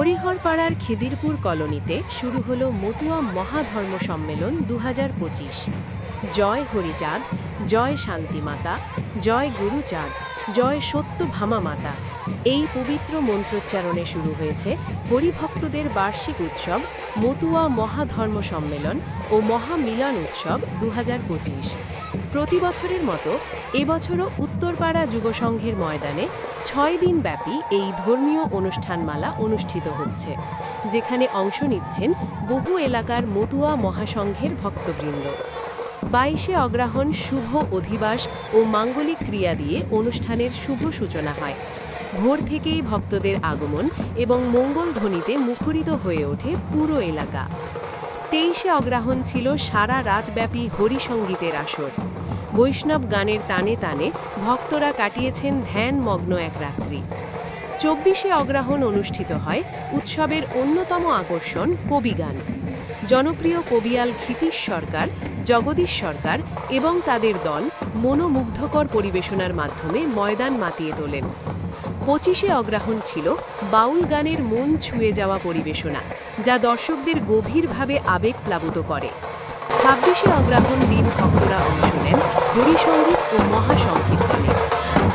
হরিহরপাড়ার খিদিরপুর কলোনিতে শুরু হলো মতুয়া মহাধর্ম সম্মেলন ২০২৫। জয় হরিচাঁদ, জয় শান্তিমাতা, জয় গুরুচাঁদ, জয় সত্যভামা মাতা, এই পবিত্র মন্ত্রোচ্চারণে শুরু হয়েছে হরিভক্তদের বার্ষিক উৎসব মতুয়া মহাধর্ম সম্মেলন ও মহামিলন উৎসব ২০২৫। প্রতি বছরের মতো এবছরও উত্তরপাড়া যুবসংঘের ময়দানে ৬ দিন ব্যাপী এই ধর্মীয় অনুষ্ঠানমালা অনুষ্ঠিত হচ্ছে, যেখানে অংশ নিচ্ছেন বহু এলাকার মতুয়া মহাসংঘের ভক্তবৃন্দ। ২২শে অগ্রহায়ণ শুভ অধিবাস ও মাঙ্গলিক ক্রিয়া দিয়ে অনুষ্ঠানের শুভ সূচনা হয়। ভোর থেকেই ভক্তদের আগমন এবং মঙ্গল ধ্বনিতে মুখরিত হয়ে ওঠে পুরো এলাকা। ২৩শে অগ্রহায়ণ ছিল সারা রাতব্যাপী হরিসঙ্গীতের আসর। বৈষ্ণব গানের তানে তানে ভক্তরা কাটিয়েছেন ধ্যানমগ্ন এক রাত্রি। ২৪শে অগ্রহায়ণ অনুষ্ঠিত হয় উৎসবের অন্যতম আকর্ষণ কবিগান। জনপ্রিয় কবিয়াল ক্ষিতীশ সরকার, জগদীশ সরকার এবং তাদের দল মনোমুগ্ধকর পরিবেশনার মাধ্যমে ময়দান মাতিয়ে তোলেন। ২৫শে অগ্রহায়ণ ছিল বাউল গানের মন ছুঁয়ে যাওয়া পরিবেশনা, যা দর্শকদের গভীরভাবে আবেগপ্লাবিত করে। ২৬শে অগ্রহায়ণ দিন ভক্তরা অংশ নেন হরিসঙ্গীত ও মহাসংকীর্তনে।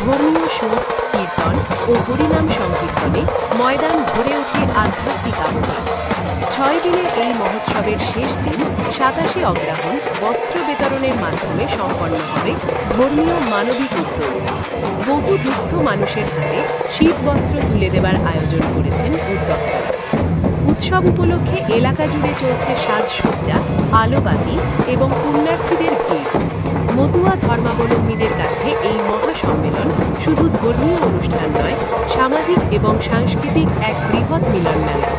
ধর্মীয় সুর, কীর্তন ও হরিনাম সংকীর্তনে ময়দান ভরে ওঠে আধ্যাত্মিক আবহে। ৬ দিনের এই মহোৎসবের শেষ দিন ২৭শে অগ্রহায়ণ বস্ত্র বিতরণের মাধ্যমে সম্পন্ন হবে ধর্মীয় মানবিক উদ্যোগ। বহু দুস্থ মানুষের হাতে শীতবস্ত্র তুলে দেবার আয়োজন করেছেন উদ্যোক্তারা। উৎসব উপলক্ষে এলাকা জুড়ে চলছে সাজসজ্জা, আলোবাতি এবং পুণ্যার্থীদের ভিড়। মতুয়া ধর্মাবলম্বীদের কাছে এই মহাসম্মেলন শুধু ধর্মীয় অনুষ্ঠান নয়, সামাজিক এবং সাংস্কৃতিক এক বৃহৎ মিলন মেলা।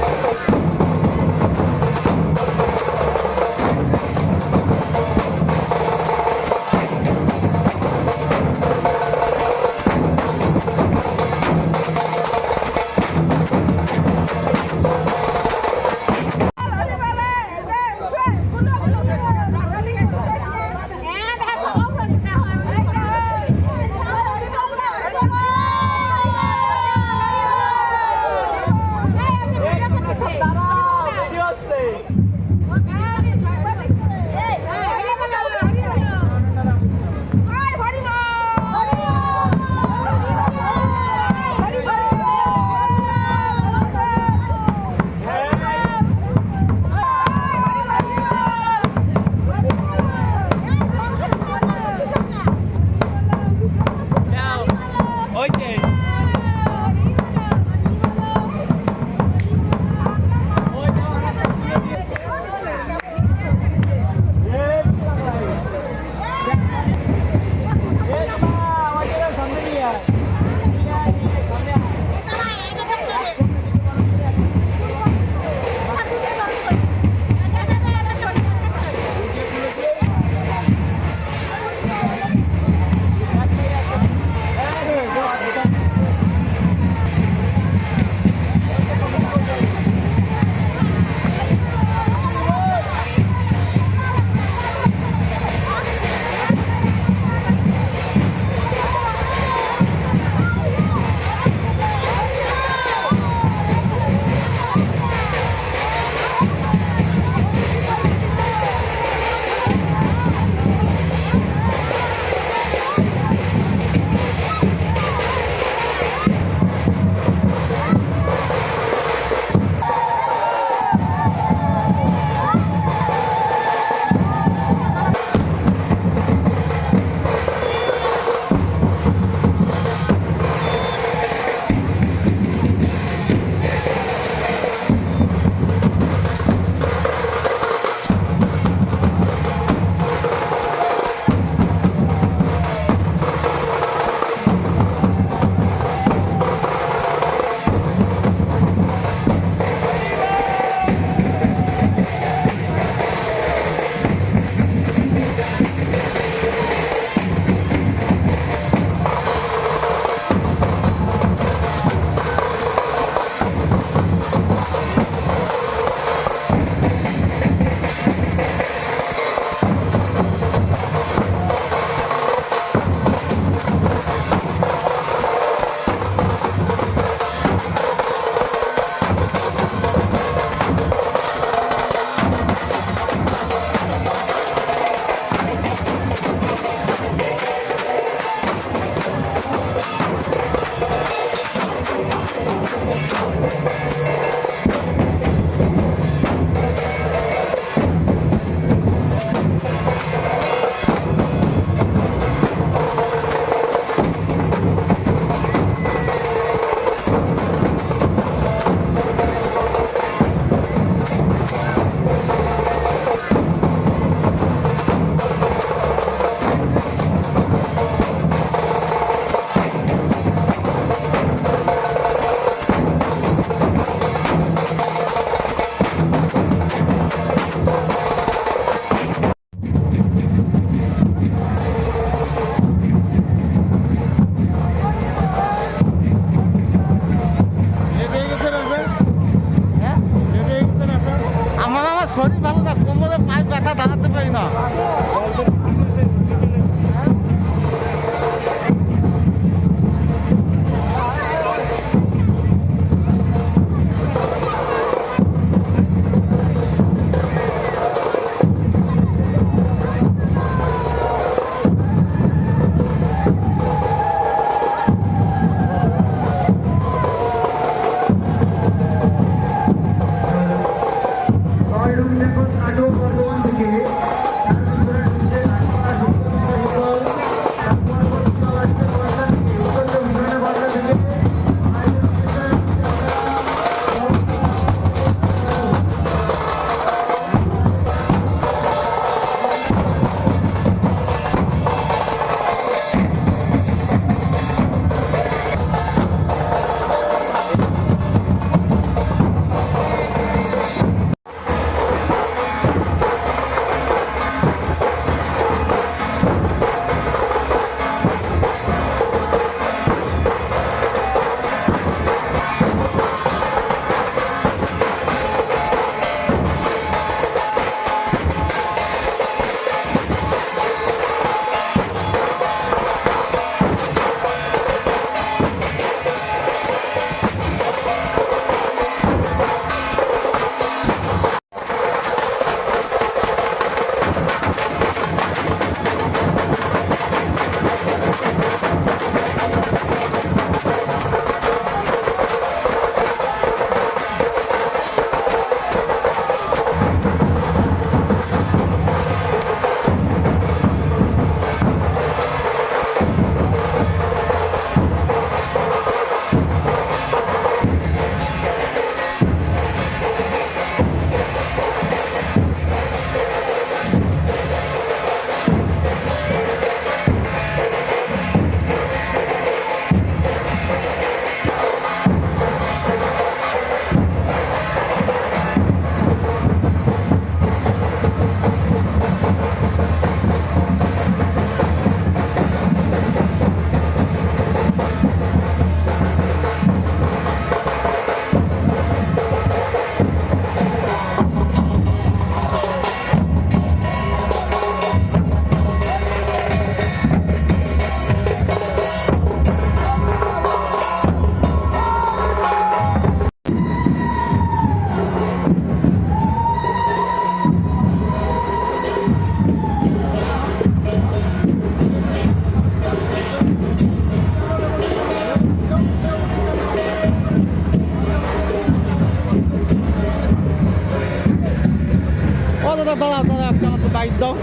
বাইট দাও,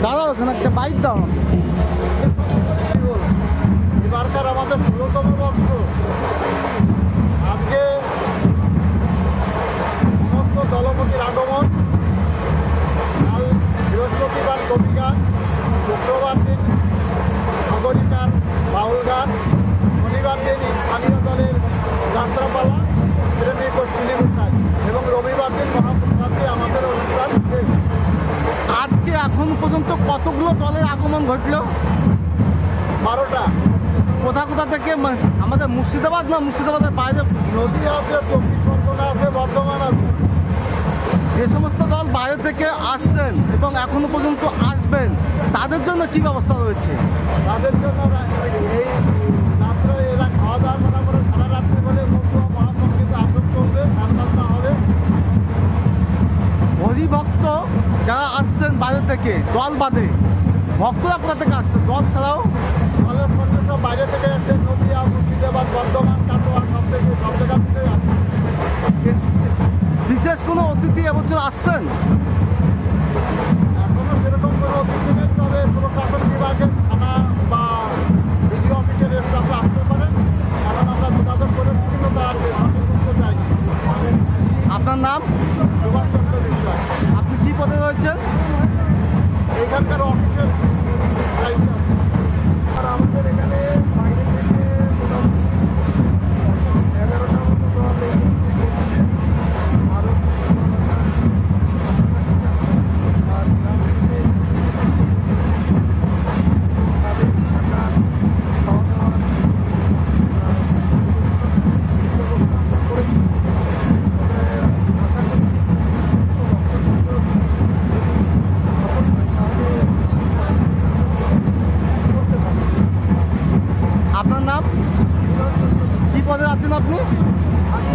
দাঁড়াও ওখানে একটা বাইট দাও। এবারকার আমাদের ১৬তম বর্ষ। আজকে সমস্ত দলপতির আগমন। কাল বৃহস্পতিবার কবি গান, শুক্রবার দিন নগরী গান, বাউল গান, শনিবার দিন স্থানীয় দলের যাত্রাপালা, প্রেমিক ও শিলিগুড়ি, এবং রবিবার দিন মহাপ্রসাদে আমাদের অনুষ্ঠান শেষ। আজকে এখন পর্যন্ত কতগুলো দলের আগমন ঘটলো? 12টা। কোথা কোথা থেকে? আমাদের মুর্শিদাবাদ না মুর্শিদাবাদের বাইরে? নদী আছে, 24 পরগনা আছে, বর্ধমান আছে। যে সমস্ত দল বাইরে থেকে আসছেন এবং এখনো পর্যন্ত আসবেন, তাদের জন্য কি ব্যবস্থা রয়েছে? তাদের জন্য এই রাত্রে এরা খাওয়া দাওয়া করার পরে সারা রাত্রে বলে মহাসংগীত আসন চলবে, গান বাজনা হবে। হরিভক্ত যারা আসছেন বাইরে থেকে, দল বাদে ভক্তরা কোথা থেকে আসছেন দল ছাড়াও? দলের সঙ্গে সব বাইরে থেকে যাচ্ছে, নদীয়া, মুর্শিদাবাদ, বর্ধমান, কাটোয়া, সব জায়গা থেকে আসছে। বিশেষ কোনো অতিথি এবছর আসছেন? এখনো সেরকম কোনো অতিথি নেই, তবে প্রশাসন বিভাগের থানা বা বিডিও অফিসের স্টাফরা আসতে পারেন, কারণ আমরা যোগাযোগ করেছি, কিন্তু তার হাতে করতে চাই। আপনার নাম? সুভাষচন্দ্র বিশ্বাস। আপনি কী পদে রয়েছেন? এইখানকার অফিসের দায়িত্ব আছে। আর আমাদের এখানে বাইরে থেকে মোটামুটি 11টা মতো দল এসেছে। আরও আর গ্রাম থেকে তাদের থাকা, খাওয়া দাওয়ার ব্যবস্থা আমরা করেছি। তবে আশা করি আপনার নাম? কী পদে আছেন আপনি? আমি